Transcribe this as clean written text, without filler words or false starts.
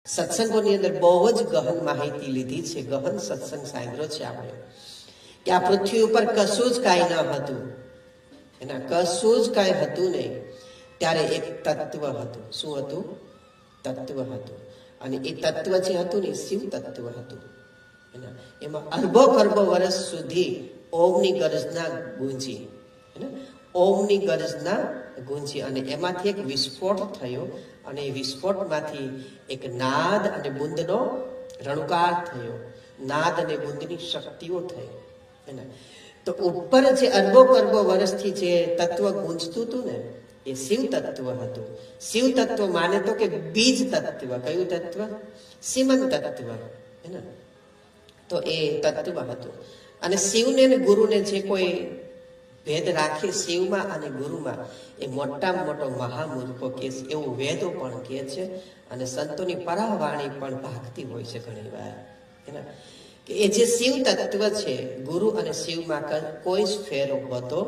સત્સંગોની અંદર બહુ જ ગહન માહિતી લીધી છે, ગહન સત્સંગ સાંભળ્યો છે આપણે કે આ પૃથ્વી ઉપર કશું જ કાંઈ ન હતું, એના કશું જ કાંઈ હતું નહીં. ત્યારે એક તત્વ હતું. શું હતું? તત્વ હતું. અને એ તત્વ જે હતું ને શિવ તત્વ હતું. એમાં અરબો ખરબો વર્ષ સુધી ઓમની ગર્જના ગુંજી, ઓમની ગર્જના ગુંજી, અને એમાંથી એક વિસ્ફોટ થયો, અને એ વિસ્ફોટમાંથી એક નાદ અને બુંદનો રણુકાર થયો, નાદ અને બુંદની શક્તિઓ થઈ. તો ઉપર જે અરબો કરબો વર્ષથી જે તત્વ ગુંજતું હતું ને એ શિવ તત્વ હતું. શિવ તત્વ માને તો કે બીજ તત્વ. કયું તત્વ? સીમન તત્વ. તો એ તત્વ હતું. અને શિવને અને ગુરુને જે કોઈ ભેદ રાખે શિવમાં અને ગુરુમાં, એ મોટામાં મોટો મહામૂર્ખો કે એવું વેદો પણ કહે છે, અને સંતોની પરાવાણી પણ ભાગતી હોય છે ઘણી વાર. કે એ જે શિવ તત્વ છે, ગુરુ અને શિવમાં કોઈ જ ફેર હોતો